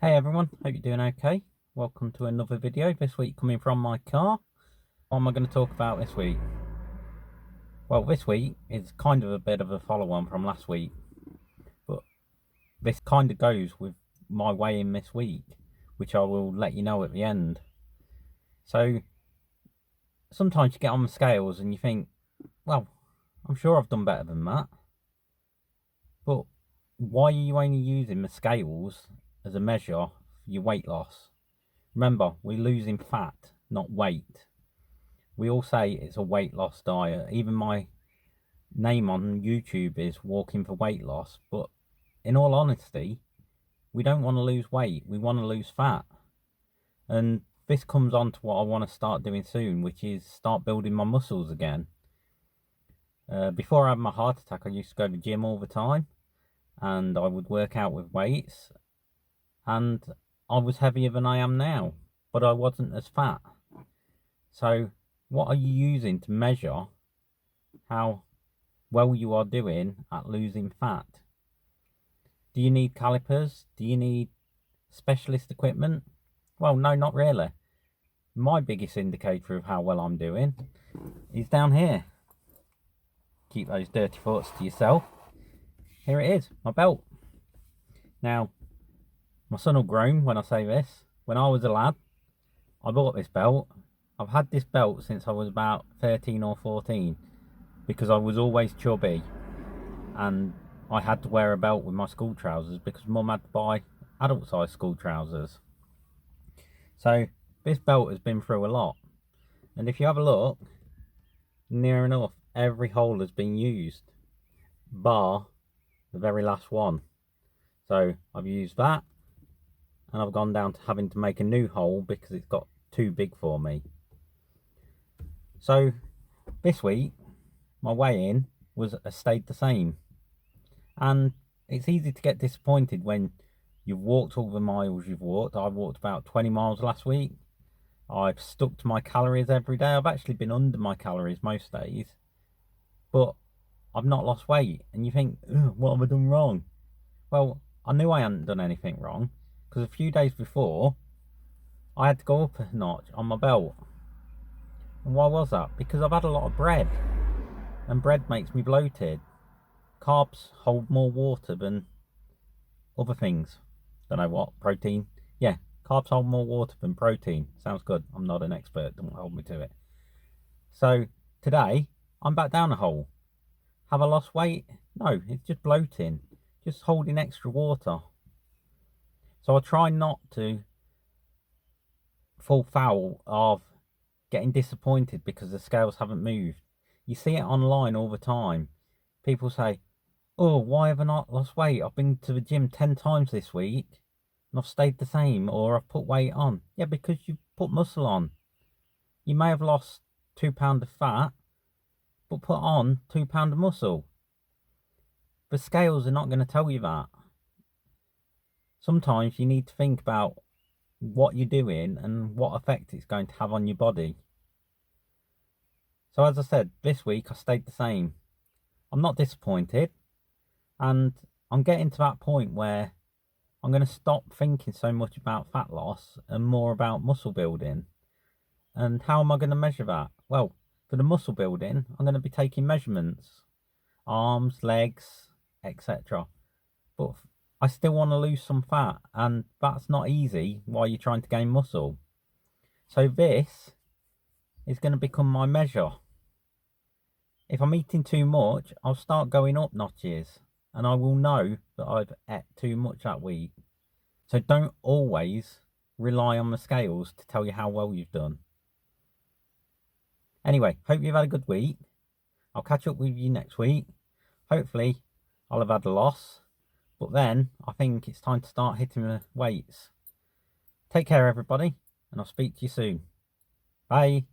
Hey everyone, hope you're doing okay. Welcome to another video, this week coming from my car. What am I going to talk about this week? Well, this week is kind of a bit of a follow-on from last week, but this kind of goes with my weigh-in this week, which I will let you know at the end. So, sometimes you get on the scales and you think, well, I'm sure I've done better than that. But why are you only using the scales as a measure for your weight loss? Remember, we're losing fat, not weight. We all say it's a weight loss diet. Even my name on YouTube is Walking for Weight Loss. But in all honesty, we don't want to lose weight. We want to lose fat. And this comes on to what I want to start doing soon, which is start building my muscles again. Before I had my heart attack, I used to go to the gym all the time. And I would work out with weights. And I was heavier than I am now. But I wasn't as fat. So what are you using to measure how well you are doing at losing fat? Do you need calipers? Do you need specialist equipment? Well, no, not really. My biggest indicator of how well I'm doing is down here. Keep those dirty thoughts to yourself. Here it is, my belt. Now, my son will groan when I say this. When I was a lad, I bought this belt. I've had this belt since I was about 13 or 14 because I was always chubby and I had to wear a belt with my school trousers because mum had to buy adult size school trousers. So this belt has been through a lot, and if you have a look, near enough every hole has been used bar the very last one. So I've used that and I've gone down to having to make a new hole because it's got too big for me. So this week my weigh-in stayed the same, and it's easy to get disappointed when you've walked all the miles you've walked. I walked about 20 miles last week. I've stuck to my calories every day. I've actually been under my calories most days, but I've not lost weight. And you think, what have I done wrong? Well, I knew I hadn't done anything wrong because a few days before I had to go up a notch on my belt. And why was that? Because I've had a lot of bread, and bread makes me bloated. Carbs hold more water than other things. Don't know what, protein? Yeah, carbs hold more water than protein. Sounds good. I'm not an expert, don't hold me to it. So today, I'm back down a hole. Have I lost weight? No, it's just bloating, just holding extra water. So I try not to fall foul of getting disappointed because the scales haven't moved. You see it online all the time. People say, oh, why have I not lost weight? I've been to the gym 10 times this week and I've stayed the same, or I've put weight on. Yeah, because you put muscle on. You may have lost £2 of fat, but put on £2 of muscle. The scales are not going to tell you that. Sometimes you need to think about what you're doing and what effect it's going to have on your body. So as I said, this week I stayed the same. I'm not disappointed, and I'm getting to that point where I'm going to stop thinking so much about fat loss and more about muscle building. And how am I going to measure that? Well, for the muscle building, I'm going to be taking measurements, arms, legs, etc. But I still want to lose some fat, and that's not easy while you're trying to gain muscle. So this is going to become my measure. If I'm eating too much, I'll start going up notches, and I will know that I've ate too much that week. So don't always rely on the scales to tell you how well you've done. Anyway, hope you've had a good week. I'll catch up with you next week. Hopefully I'll have had a loss, but then I think it's time to start hitting the weights. Take care everybody, and I'll speak to you soon. Bye.